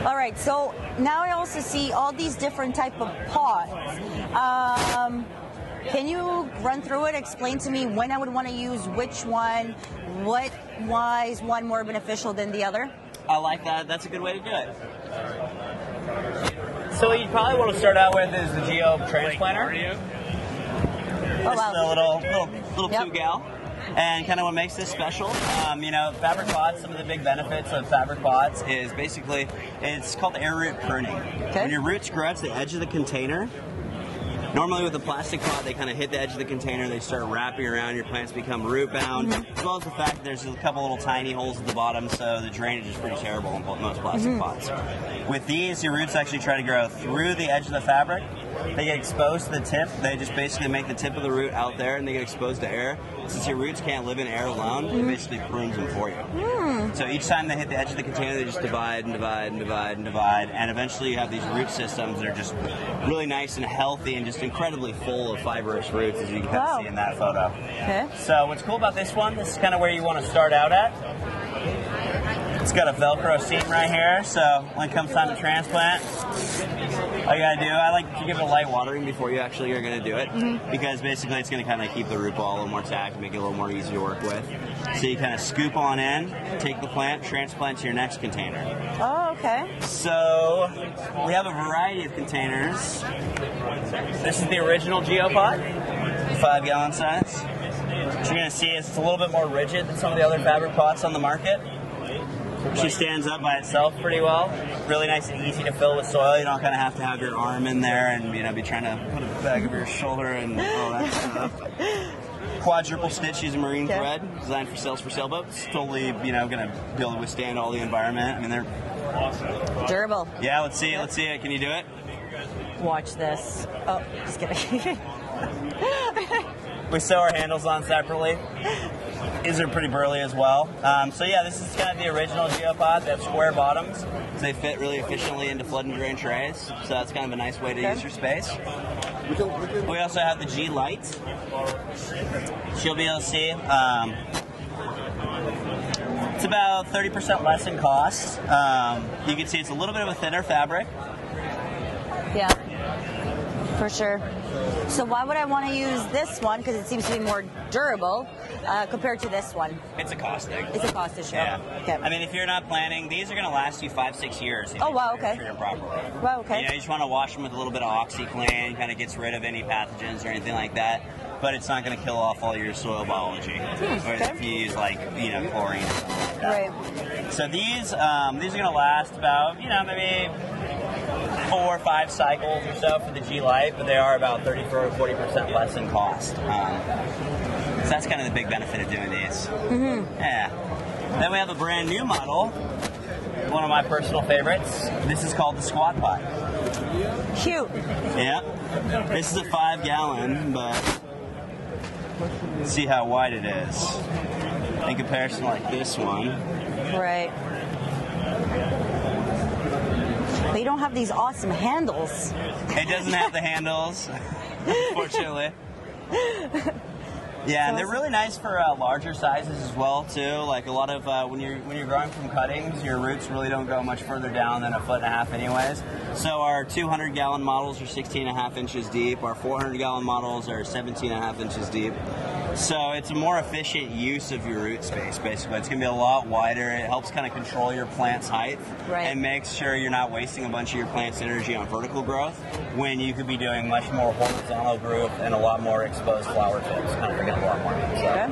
All right, so now I also see all these different type of pots. Can you run through it, explain to me when I would want to use which one, why is one more beneficial than the other? I like that. That's a good way to do it. So what you probably want to start out with is the Geo transplanter. Oh, wow. This is a little 2-gal. And kind of what makes this special, you know, fabric pots, some of the big benefits of fabric pots is basically, it's called air root pruning. Okay. When your roots grow out to the edge of the container, normally with a plastic pot, they kind of hit the edge of the container, they start wrapping around, your plants become root bound, as well as the fact that there's a couple little tiny holes at the bottom, so the drainage is pretty terrible in most plastic pots. With these, your roots actually try to grow through the edge of the fabric. They get exposed to the tip. They just basically make the tip of the root out there, and they get exposed to air. Since your roots can't live in air alone, it basically prunes them for you. So each time they hit the edge of the container, they just divide and divide and divide and divide, and eventually you have these root systems that are just really nice and healthy and just incredibly full of fibrous roots, as you can kind of see in that photo. Okay. So what's cool about this one, this is kind of where you want to start out at. It's got a Velcro seam right here, so when it comes time to transplant, all you gotta do, I like to give it a light watering before you actually are gonna do it, because basically it's gonna kind of keep the root ball a little more tacked, make it a little more easy to work with. So you kind of scoop on in, take the plant, transplant to your next container. Oh, okay. So we have a variety of containers. This is the original Geopot, 5-gallon size. What you're gonna see is it's a little bit more rigid than some of the other fabric pots on the market. She stands up by itself pretty well. Really nice and easy to fill with soil. You don't kind of have to have your arm in there and be trying to put a bag over your shoulder and all that stuff. Quadruple stitch using marine thread, designed for sails for sailboats. Totally, going to be able to withstand all the environment. I mean, they're durable. Yeah, let's see it. Can you do it? Watch this. Oh, just kidding. We sew our handles on separately. These are pretty burly as well. So yeah, this is kind of the original Geopot. They have square bottoms, so they fit really efficiently into flood and drain trays. So that's kind of a nice way to use your space. We also have the G Lite. She'll be able to see. It's about 30% less in cost. You can see it's a little bit of a thinner fabric. Yeah, for sure. So why would I want to use this one? Because it seems to be more durable compared to this one. It's a cost thing. It's a cost issue. Yeah. Okay. I mean, if you're not planning, these are going to last you 5-6 years. Oh, wow, okay. Treat them properly. Wow, okay. You just want to wash them with a little bit of Oxyclean, kind of gets rid of any pathogens or anything like that. But it's not going to kill off all your soil biology. Or if you use chlorine or something like that. Right. So these are going to last about, maybe 4 or 5 cycles or so for the G Lite, but they are about 30 or 40% less in cost. So that's kind of the big benefit of doing these. Yeah. Then we have a brand new model, one of my personal favorites. This is called the Squat Pot. Cute. Yeah. This is a 5-gallon, but see how wide it is in comparison to like this one. Right. But you don't have these awesome handles. It doesn't have the handles, unfortunately. Yeah, and they're really nice for larger sizes as well too. Like a lot of when you're growing from cuttings, your roots really don't go much further down than 1.5 feet anyways. So our 200-gallon models are 16.5 inches deep. Our 400-gallon models are 17.5 inches deep. So it's a more efficient use of your root space, basically. It's going to be a lot wider. It helps kind of control your plant's height and makes sure you're not wasting a bunch of your plant's energy on vertical growth when you could be doing much more horizontal growth and a lot more exposed flower tips, kind of forget a lot more. So.